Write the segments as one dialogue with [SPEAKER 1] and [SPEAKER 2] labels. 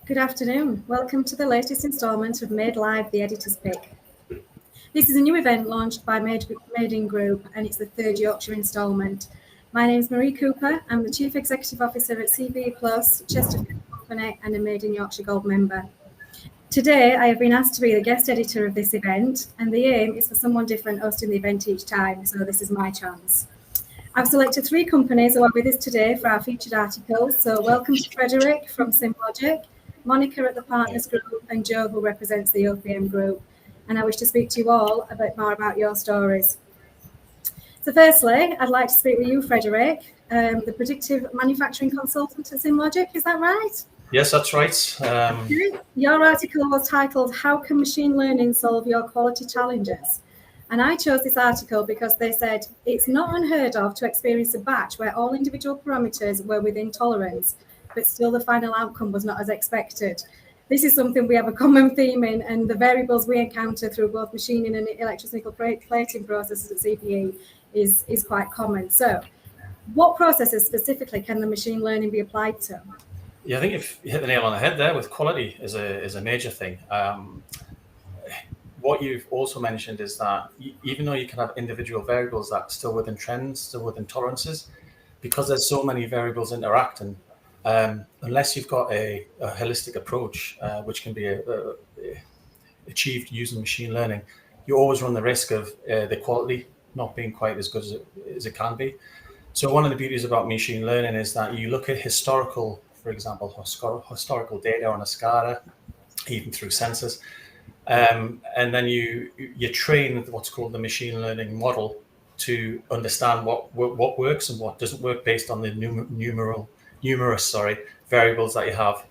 [SPEAKER 1] Good afternoon. Welcome to the latest instalment of Made Live, the Editor's Pick. This is a new event launched by Made In Group, and it's the third Yorkshire instalment. My name is Marie Cooper. I'm the Chief Executive Officer at CB Plus, Chesterfield Company, and a Made in Yorkshire Gold member. Today, I have been asked to be the guest editor of this event, and the aim is for someone different hosting the event each time, so this is my chance. I've selected 3 companies who are with us today for our featured articles. So welcome to Frederick from SimLogic, Monica at the Partners Group, and Joe, who represents the OPM Group. And I wish to speak to you all a bit more about your stories. So firstly, I'd like to speak with you, Frederick, the predictive manufacturing consultant at SimLogic. Is that right?
[SPEAKER 2] Yes, that's right.
[SPEAKER 1] Your article was titled, "How Can Machine Learning Solve Your Quality Challenges?" And I chose this article because they said it's not unheard of to experience a batch where all individual parameters were within tolerance, but still the final outcome was not as expected. This is something we have a common theme in, and the variables we encounter through both machining and electronickel plating processes at CPE is quite common. So what processes specifically can the machine learning be applied to?
[SPEAKER 2] Yeah, I think you've hit the nail on the head there with quality is a major thing. What you've also mentioned is that even though you can have individual variables that are still within trends, still within tolerances, because there's so many variables interacting, unless you've got a holistic approach, which can be achieved using machine learning, you always run the risk of the quality not being quite as good as it can be. So one of the beauties about machine learning is that you look at historical, for example, historical data on a SCADA, even through sensors, and then you train what's called the machine learning model to understand what works and what doesn't work based on the numerous variables that you have,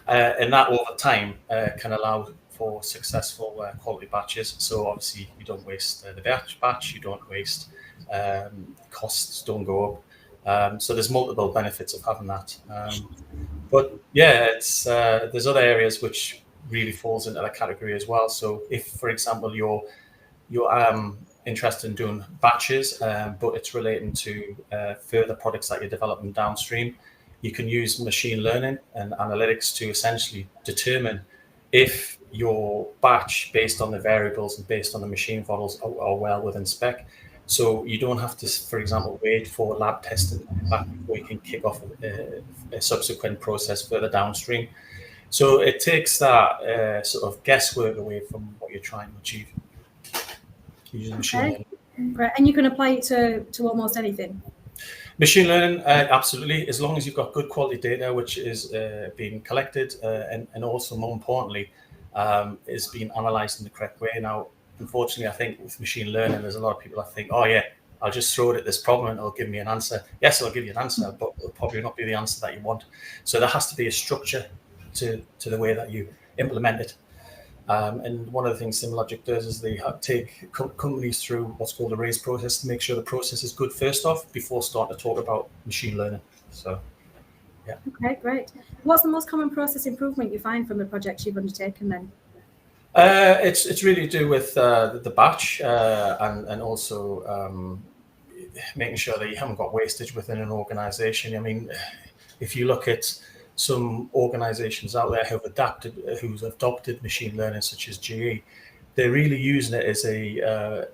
[SPEAKER 2] and that over time can allow for successful quality batches. So obviously you don't waste the batch, you don't waste costs, don't go up. So there's multiple benefits of having that. But yeah, it's there's other areas which really falls into that category as well. So if, for example, you're interested in doing batches, but it's relating to further products that you're developing downstream, you can use machine learning and analytics to essentially determine if your batch, based on the variables and based on the machine models, are well within spec. So you don't have to, for example, wait for lab testing before you can kick off a subsequent process further downstream. So it takes that sort of guesswork away from what you're trying to achieve using machine learning.
[SPEAKER 1] Right, and you can apply it to almost anything.
[SPEAKER 2] Machine learning, absolutely, as long as you've got good quality data, which is being collected and also, more importantly, is being analysed in the correct way. Now, unfortunately, I think with machine learning, there's a lot of people that think, oh yeah, I'll just throw it at this problem and it'll give me an answer. Yes, it'll give you an answer, but it'll probably not be the answer that you want. So there has to be a structure to the way that you implement it. And one of the things SimLogic does is they take companies through what's called a raise process to make sure the process is good first off before starting to talk about machine learning. So, yeah.
[SPEAKER 1] Okay, great. What's the most common process improvement you find from the projects you've undertaken then?
[SPEAKER 2] It's really to do with the batch and also making sure that you haven't got wastage within an organization. I mean, if you look at some organizations out there who've adopted machine learning, such as GE, they're really using it as a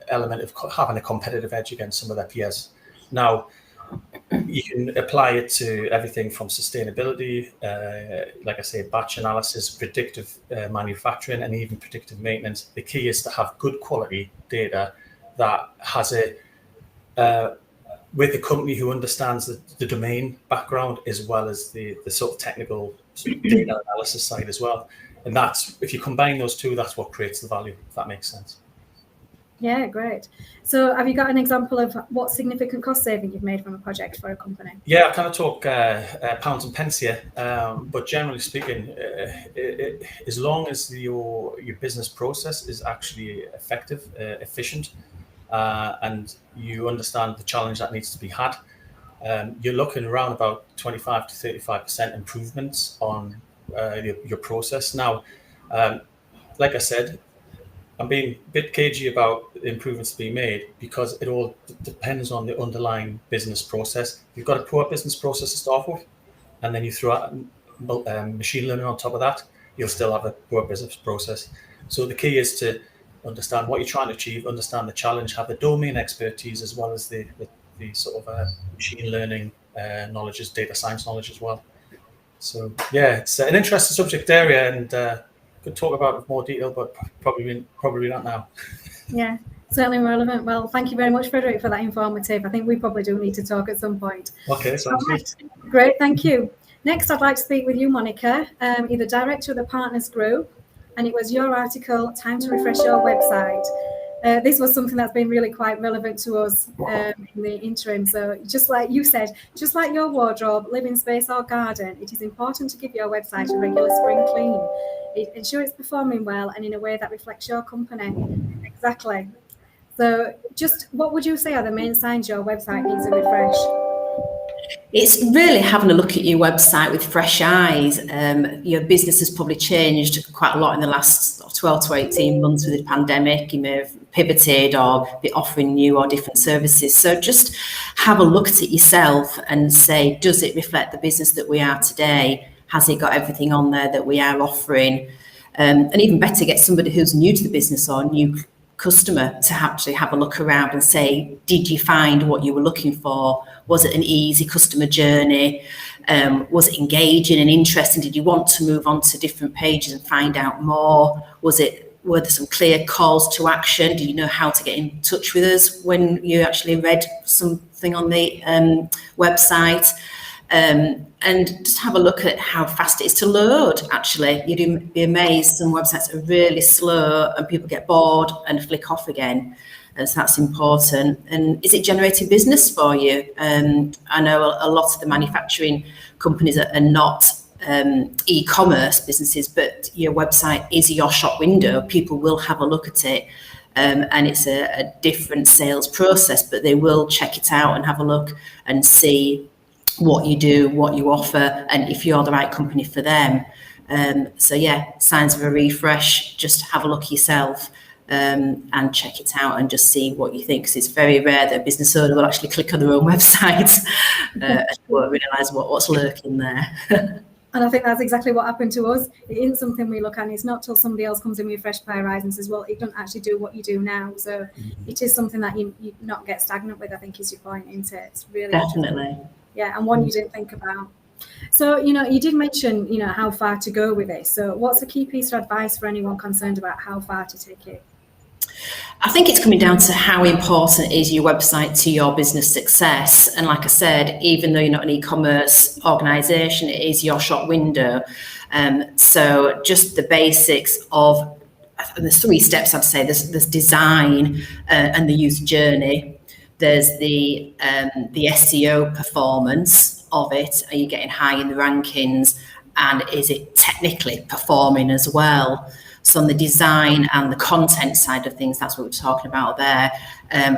[SPEAKER 2] element of having a competitive edge against some of their peers. Now, you can apply it to everything from sustainability, like I say, batch analysis, predictive manufacturing, and even predictive maintenance. The key is to have good quality data that has with a company who understands the domain background as well as the sort of technical sort of data analysis side as well. And that's, if you combine those two, that's what creates the value, if that makes sense.
[SPEAKER 1] Yeah, great. So have you got an example of what significant cost saving you've made from a project for a company?
[SPEAKER 2] Yeah, I kind of talk pounds and pence here, but generally speaking, as long as your business process is actually effective, efficient, and you understand the challenge that needs to be had, you're looking around about 25 to 35% improvements on your process. Now, like I said, I'm being a bit cagey about the improvements being made because it all depends on the underlying business process. You've got a poor business process to start with, and then you throw out machine learning on top of that, you'll still have a poor business process. So the key is to understand what you're trying to achieve, understand the challenge, have the domain expertise as well as the sort of machine learning knowledge, data science knowledge as well. So yeah, it's an interesting subject area, and could talk about it with more detail, but probably not now.
[SPEAKER 1] Yeah, certainly relevant. Well, thank you very much, Frederick, for that informative. I think we probably do need to talk at some point.
[SPEAKER 2] Okay, sounds good.
[SPEAKER 1] Great, thank you. Next, I'd like to speak with you, Monica, you're the director of the Partners Group, and it was your article, Time to Refresh Your Website. This was something that's been really quite relevant to us in the interim. So just like you said, just like your wardrobe, living space or garden, it is important to give your website a regular spring clean. Ensure it's performing well and in a way that reflects your company. Exactly. So just what would you say are the main signs your website needs a refresh?
[SPEAKER 3] It's really having a look at your website with fresh eyes. Your business has probably changed quite a lot in the last 12 to 18 months with the pandemic. You may have pivoted or be offering new or different services. So just have a look at it yourself and say, does it reflect the business that we are today? Has it got everything on there that we are offering? And even better, get somebody who's new to the business or new customer to actually have a look around and say, did you find what you were looking for? Was it an easy customer journey? Was it engaging and interesting? Did you want to move on to different pages and find out more? Were there some clear calls to action? Do you know how to get in touch with us when you actually read something on the website? And just have a look at how fast it is to load, actually. You'd be amazed, some websites are really slow and people get bored and flick off again. So that's important. And is it generating business for you? I know a lot of the manufacturing companies are not e-commerce businesses, but your website is your shop window. People will have a look at it. And it's a different sales process, but they will check it out and have a look and see what you do, what you offer, and if you're the right company for them. So yeah, signs of a refresh, just have a look yourself and check it out and just see what you think, because it's very rare that a business owner will actually click on their own website and won't realise what's lurking there.
[SPEAKER 1] And I think that's exactly what happened to us. It isn't something we look at, and it's not till somebody else comes in with a fresh pair of eyes and says, well, it doesn't actually do what you do now. So it is something that you not get stagnant with, I think is your point, isn't it? It's really
[SPEAKER 3] definitely.
[SPEAKER 1] Yeah, and one you didn't think about. So, you did mention, how far to go with this. So what's the key piece of advice for anyone concerned about how far to take it?
[SPEAKER 3] I think it's coming down to how important is your website to your business success. And like I said, even though you're not an e-commerce organisation, it is your shop window. So just the basics of, there's 3 steps I'd say. There's design and the user journey. There's the SEO performance of it. Are you getting high in the rankings? And is it technically performing as well? So on the design and the content side of things, that's what we're talking about there.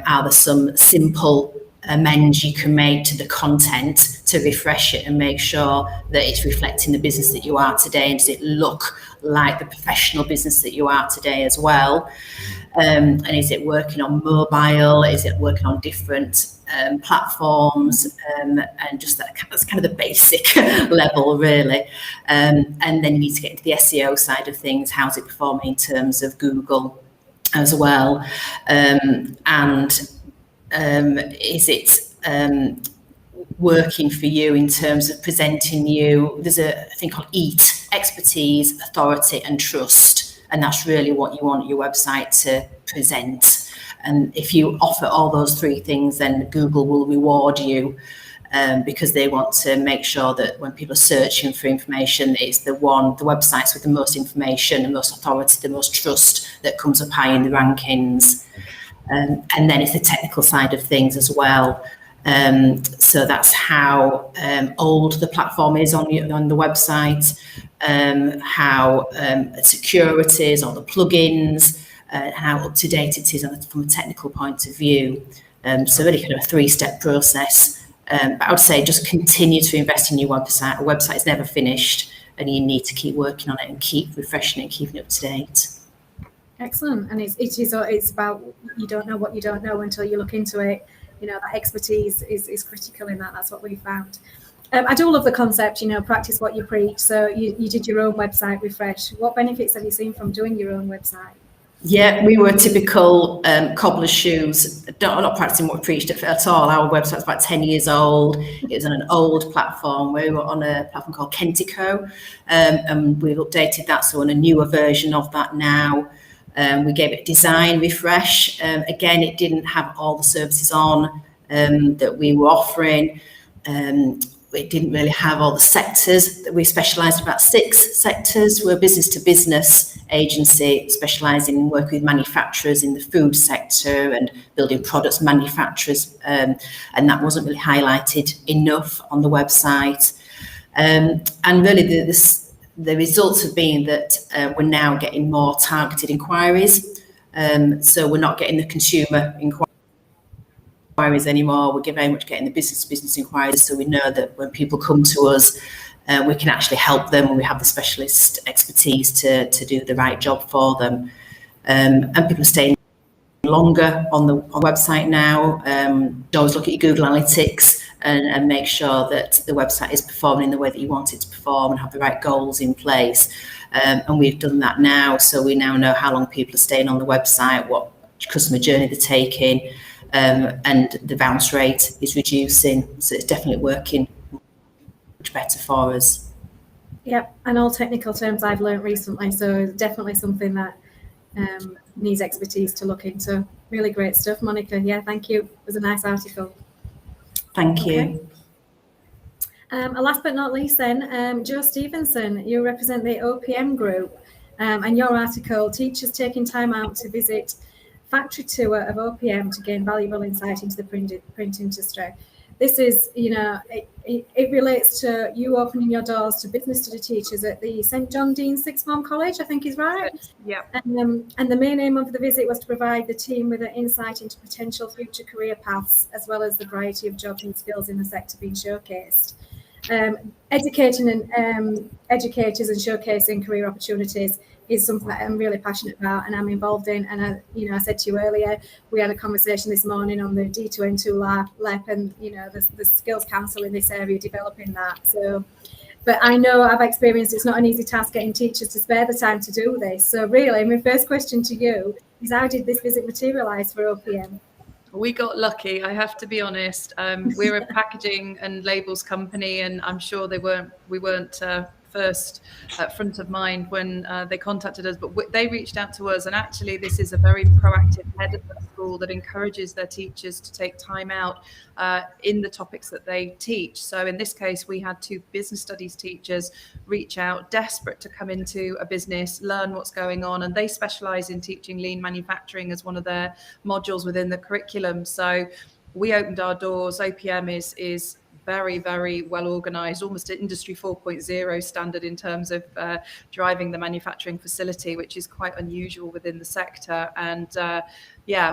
[SPEAKER 3] Are there some simple amends you can make to the content to refresh it and make sure that it's reflecting the business that you are today? And does it look like the professional business that you are today as well? And is it working on mobile? Is it working on different platforms? And just that's kind of the basic level, really. And then you need to get into the SEO side of things. How's it performing in terms of Google as well? Is it working for you in terms of presenting you? There's a thing called EAT, expertise, authority and trust. And that's really what you want your website to present. And if you offer all those 3 things, then Google will reward you because they want to make sure that when people are searching for information, it's the websites with the most information, the most authority, the most trust that comes up high in the rankings. And then it's the technical side of things as well. So that's how old the platform is on the website, how secure it is, or the plugins, how up to date it is from a technical point of view. So really kind of a 3-step process. But I would say just continue to invest in your website. A website is never finished, and you need to keep working on it and keep refreshing it and keeping it up to date.
[SPEAKER 1] Excellent. And it's about, you don't know what you don't know until you look into it. That expertise is critical in that. That's what we found. I do love the concept, practice what you preach. So you did your own website refresh. What benefits have you seen from doing your own website?
[SPEAKER 3] Yeah, we were typical cobbler's shoes, not practicing what we preached at all. Our website's about 10 years old. It was on an old platform. We were on a platform called Kentico, and we've updated that, so on a newer version of that now. We gave it a design refresh. Again, it didn't have all the services on that we were offering. It didn't really have all the sectors that we specialised in, about 6 sectors. We're a business to business agency specialising in working with manufacturers in the food sector and building products manufacturers, and that wasn't really highlighted enough on the website. And really the results have been that we're now getting more targeted inquiries, so we're not getting the consumer inquiries anymore. We're very much getting the business to business inquiries, so we know that when people come to us, we can actually help them, and we have the specialist expertise to do the right job for them. And people are staying longer on the website now. Always look at your Google Analytics and make sure that the website is performing in the way that you want it to perform and have the right goals in place. And we've done that now, so we now know how long people are staying on the website, what customer journey they're taking, and the bounce rate is reducing, so it's definitely working much better for us.
[SPEAKER 1] Yep, and all technical terms I've learned recently, so definitely something that needs expertise to look into. Really great stuff, Monica. Yeah, thank you. It was a nice article.
[SPEAKER 3] Thank you.
[SPEAKER 1] Last but not least then, Jo Stevenson, you represent the OPM group, and your article, Teachers Taking Time Out to Visit Factory Tour of OPM to Gain Valuable Insight into the print industry. This is, it relates to you opening your doors to business study teachers at the St John Dean Sixth Form College, I think is right.
[SPEAKER 4] Yeah.
[SPEAKER 1] And the main aim of the visit was to provide the team with an insight into potential future career paths, as well as the variety of jobs and skills in the sector being showcased. Educating and educators and showcasing career opportunities is something that I'm really passionate about and I'm involved in. And I said to you earlier, we had a conversation this morning on the D2N2 LEP and the skills council in this area developing that. So, but I know I've experienced it's not an easy task getting teachers to spare the time to do this. So really, my first question to you is, how did this visit materialise for OPM?
[SPEAKER 4] We got lucky, I have to be honest. We're a packaging and labels company, and I'm sure we weren't first front of mind when they contacted us, but they reached out to us, and actually this is a very proactive head of the school that encourages their teachers to take time out in the topics that they teach. So in this case, we had 2 business studies teachers reach out, desperate to come into a business, learn what's going on, and they specialize in teaching lean manufacturing as one of their modules within the curriculum. So we opened our doors. OPM is very, very well organized, almost an industry 4.0 standard in terms of driving the manufacturing facility, which is quite unusual within the sector. And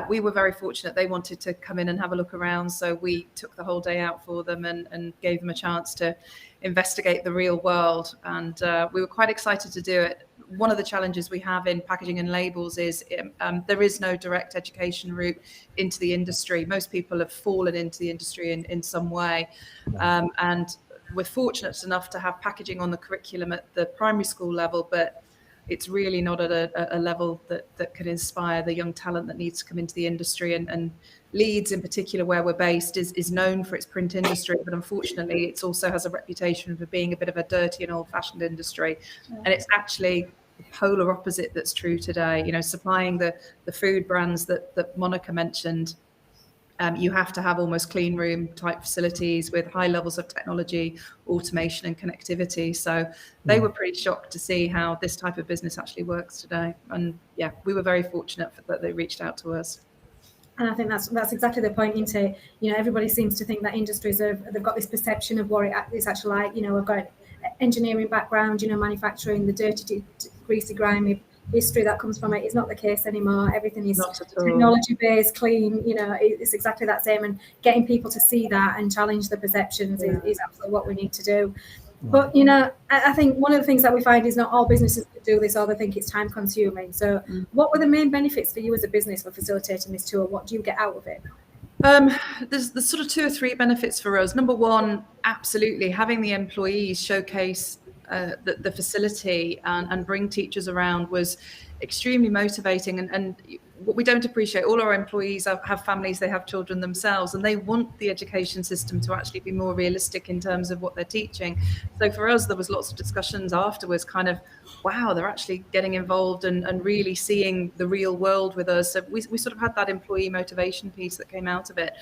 [SPEAKER 4] we were very fortunate. They wanted to come in and have a look around, so we took the whole day out for them and gave them a chance to investigate the real world. And we were quite excited to do it. One of the challenges we have in packaging and labels is there is no direct education route into the industry. Most people have fallen into the industry in some way. And we're fortunate enough to have packaging on the curriculum at the primary school level, but it's really not at a level that can inspire the young talent that needs to come into the industry. And Leeds in particular, where we're based, is known for its print industry, but unfortunately it also has a reputation for being a bit of a dirty and old-fashioned industry. And it's actually the polar opposite that's true today. Supplying the food brands that Monica mentioned, you have to have almost clean room type facilities with high levels of technology, automation and connectivity. So they were pretty shocked to see how this type of business actually works today. And yeah, we were very fortunate that they reached out to us.
[SPEAKER 1] And I think that's exactly the point, isn't it? Everybody seems to think that industries they've got this perception of what it's actually like. I've got engineering background, manufacturing, the dirty, greasy, grimy history that comes from it is not the case anymore. Everything is technology based, clean. It's exactly that same. And getting people to see that and challenge the perceptions is absolutely what we need to do. But I think one of the things that we find is not all businesses do this, or they think it's time consuming. So what were the main benefits for you as a business for facilitating this tour? What do you get out of it?
[SPEAKER 4] There's sort of 2 or 3 benefits for us. Number one, absolutely having the employees showcase the facility and bring teachers around was extremely motivating. And what we don't appreciate, all our employees have families, they have children themselves, and they want the education system to actually be more realistic in terms of what they're teaching. So for us, there was lots of discussions afterwards, kind of, wow, they're actually getting involved and really seeing the real world with us. So we sort of had that employee motivation piece that came out of it.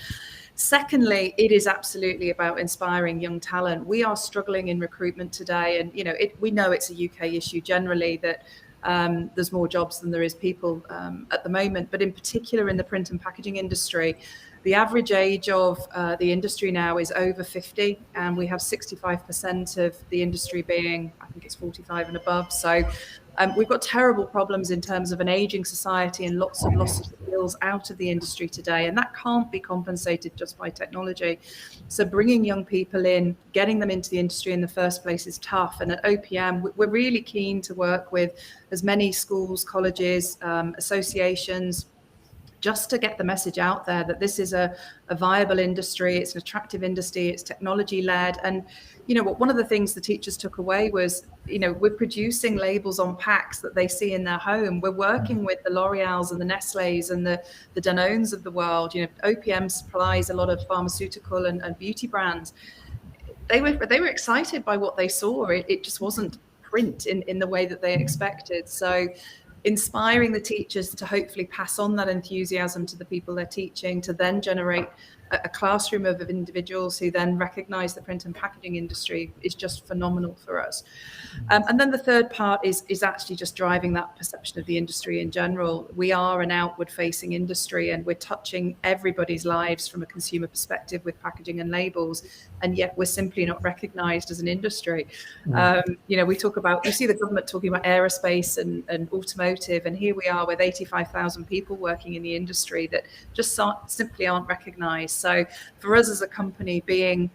[SPEAKER 4] Secondly, it is absolutely about inspiring young talent. We are struggling in recruitment today, and we know it's a UK issue generally that there's more jobs than there is people at the moment, but in particular in the print and packaging industry, the average age of the industry now is over 50, and we have 65% of the industry being, I think it's 45 and above. So we've got terrible problems in terms of an aging society and lots of loss of skills out of the industry today, and that can't be compensated just by technology. So bringing young people in, getting them into the industry in the first place is tough. And at OPM, we're really keen to work with as many schools, colleges, associations, just to get the message out there that this is a viable industry, it's an attractive industry, it's technology led. And one of the things the teachers took away was, we're producing labels on packs that they see in their home. We're working with the L'Oreals and the Nestle's and the Danones of the world. OPM supplies a lot of pharmaceutical and beauty brands. They were excited by what they saw. It just wasn't print in the way that they expected. So inspiring the teachers to hopefully pass on that enthusiasm to the people they're teaching, to then generate a classroom of individuals who then recognize the print and packaging industry is just phenomenal for us. And then the third part is actually just driving that perception of the industry in general. We are an outward facing industry, and we're touching everybody's lives from a consumer perspective with packaging and labels, and yet we're simply not recognized as an industry. We talk about, you see the government talking about aerospace and automotive, and here we are with 85,000 people working in the industry that just simply aren't recognized. So for us as a company, being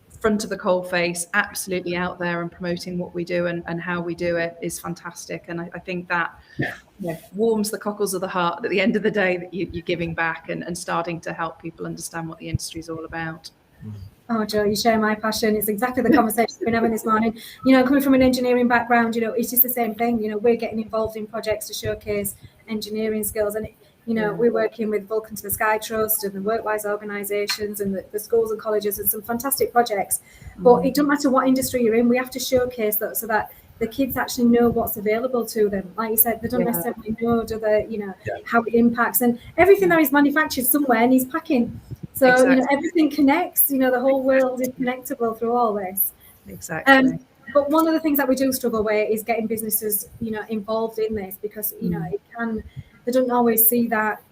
[SPEAKER 4] front of the coalface, absolutely out there and promoting what we do and how we do it is fantastic. And I think that warms the cockles of the heart at the end of the day, that you're giving back and starting to help people understand what the industry is all about.
[SPEAKER 1] Oh, Jo, you share my passion. It's exactly the conversation we've been having this morning. Coming from an engineering background, it's just the same thing. We're getting involved in projects to showcase engineering skills. And, we're working with Vulcan to the Sky Trust and the Workwise organisations and the schools and colleges and some fantastic projects. But it doesn't matter what industry you're in, we have to showcase that so that the kids actually know what's available to them. Like you said, they don't necessarily know, do they, how it impacts. And everything that is manufactured somewhere needs packing. So, everything connects, the whole world is connectable through all this.
[SPEAKER 4] Exactly.
[SPEAKER 1] But one of the things that we do struggle with is getting businesses, involved in this, because, they don't always see that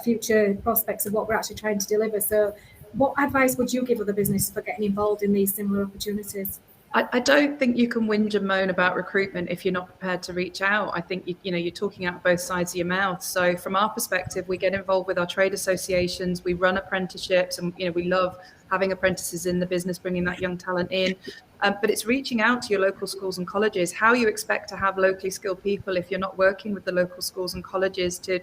[SPEAKER 1] future prospects of what we're actually trying to deliver. So what advice would you give other businesses for getting involved in these similar opportunities?
[SPEAKER 4] I don't think you can whinge and moan about recruitment if you're not prepared to reach out. I think you're talking out both sides of your mouth. So from our perspective, we get involved with our trade associations, we run apprenticeships, and we love having apprentices in the business, bringing that young talent in. But it's reaching out to your local schools and colleges. How you expect to have locally skilled people if you're not working with the local schools and colleges to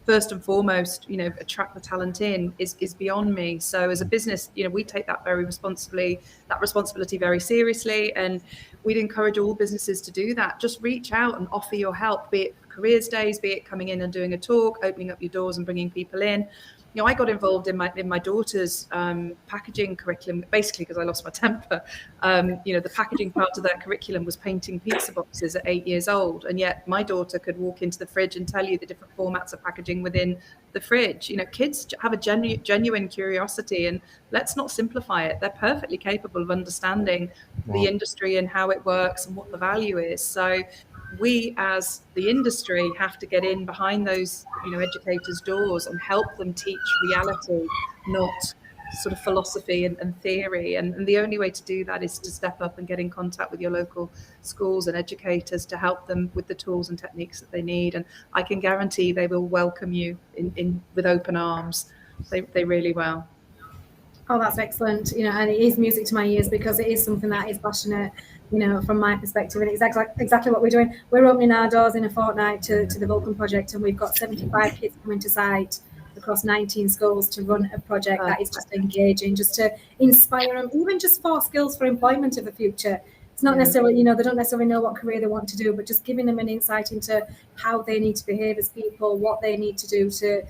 [SPEAKER 4] first and foremost, attract the talent in is beyond me. So as a business, we take that responsibility very seriously, and we'd encourage all businesses to do that. Just reach out and offer your help, be it careers days, be it coming in and doing a talk, opening up your doors and bringing people in. I got involved in my daughter's packaging curriculum, basically because I lost my temper. The packaging part of their curriculum was painting pizza boxes at 8 years old. And yet my daughter could walk into the fridge and tell you the different formats of packaging within the fridge. Kids have a genuine curiosity, and let's not simplify it. They're perfectly capable of understanding the industry and how it works and what the value is. So we as the industry have to get in behind those educators' doors and help them teach reality, not sort of philosophy and theory. And the only way to do that is to step up and get in contact with your local schools and educators to help them with the tools and techniques that they need. And I can guarantee they will welcome you in with open arms. They really will.
[SPEAKER 1] Oh, that's excellent. And it is music to my ears, because it is something that is passionate, from my perspective. And it's exactly what we're doing. We're opening our doors in a fortnight to the Vulcan project, and we've got 75 kids coming to site across 19 schools to run a project that is just engaging, just to inspire them, even just for skills for employment of the future. It's not necessarily, you know, they don't necessarily know what career they want to do, but just giving them an insight into how they need to behave as people, what they need to do to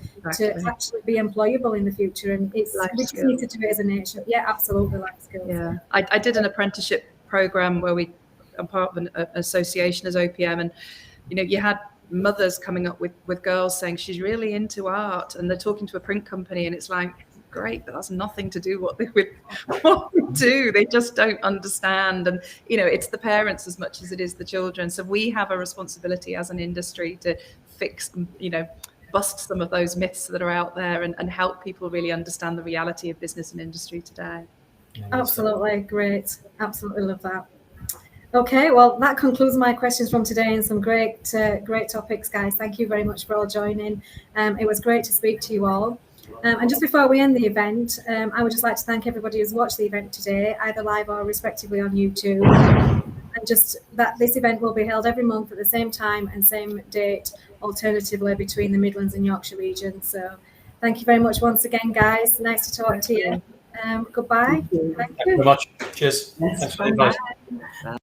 [SPEAKER 1] actually be employable in the future. And we just need to do it as a nation. Yeah, absolutely, life skills.
[SPEAKER 4] Yeah, I did an apprenticeship program where I'm part of an association as OPM, and you know, you had mothers coming up with girls saying she's really into art, and they're talking to a print company, and it's like, great, but that's nothing to do what they do. They just don't understand. And you know, it's the parents as much as it is the children. So we have a responsibility as an industry to fix, you know, bust some of those myths that are out there, and help people really understand the reality of business and industry today.
[SPEAKER 1] Absolutely, great. Absolutely love that. Okay, well, that concludes my questions from today, and some great topics, guys. Thank you very much for all joining. It was great to speak to you all. And just before we end the event, I would just like to thank everybody who's watched the event today, either live or respectively on YouTube. And just that this event will be held every month at the same time and same date, alternatively between the Midlands and Yorkshire regions. So thank you very much once again, guys. Nice to talk to you. Goodbye. Thank you.
[SPEAKER 2] Thank you very much. Cheers.
[SPEAKER 3] Yes,
[SPEAKER 2] Thanks for the advice.
[SPEAKER 4] Bye.